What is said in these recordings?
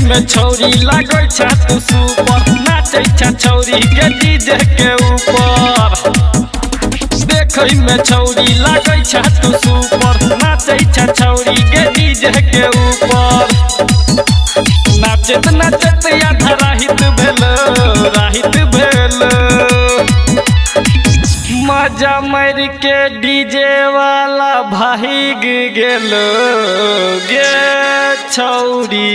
में छौरी लागै छ तू सुपर, नाचै छ छौरी के डीजे के ऊपर। देखै में छौरी लागै छ तू सुपर, नाचै छ छौरी के डीजे के ऊपर। नाचत नाचत आधा राहित भेल, मजा मार के डीजे वाला भाग गेल गे छौरी।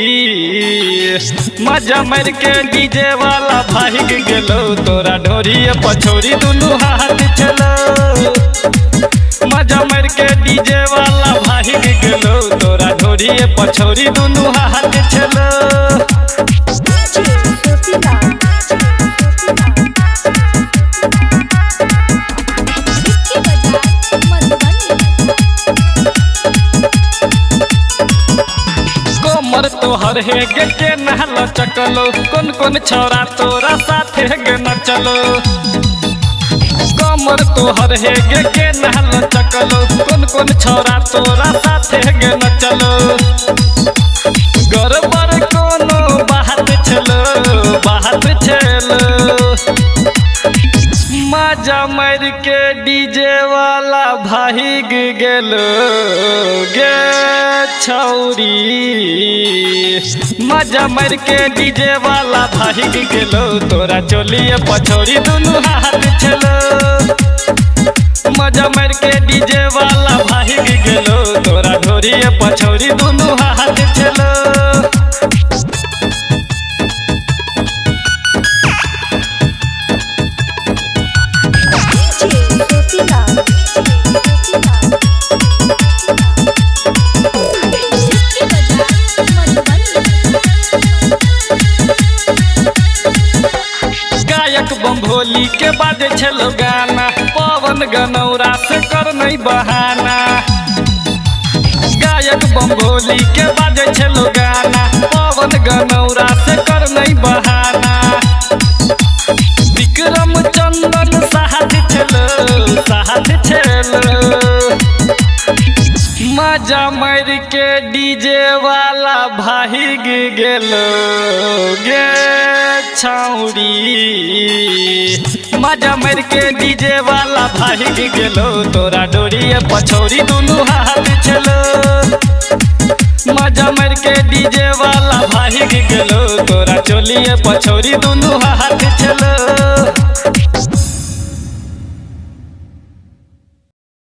मजा मार के डीजे वाला भाग गेलो, तोरा ढोरी पछौरी दुनू हाथ चलो। मजा मार के डीजे वाला भाग गेलो, तोरा ढोरी पछौरी दुनू हाथ चलो। कमर तोहर हे गे के नहल चकलो, कौन कौन छौरा तोरा साथे गे नचलो। कमर तोहर हे गे के नहल चकलो, कौन कौन छौरा तोरा साथे गे नचलो। गड़बड़ कोनो बात छलो, मजा मार के डीजे वाला भाग गेलो गे छौरी। मजा मार के डीजे वाला भाग गेलो, तोरा चोलिए पछौरी दुनू हाथ चलो। मजा मार के डीजे वाला भाग गेलो, तोरा ढोरिए पछौरी दुनू हाथ चलो। भोली के बाजे छलो गाना, पवन गनौरा से कर नहीं बहाना। गायक बम भोली के बाजे छलो गाना, पवन गनौरा से कर नहीं बहाना। विक्रम चंदन साथ छलो, मजा मार के डीजे वाला भाग गेलो गे छौरी। मजा मार के डीजे वाला भाग गेलो, तोरा डोरिए पछौरी दुनू हाथ चलो। मजा मार के डीजे वाला भाग गेलो, तोरा चोलिए पछौरी दुनू हाथ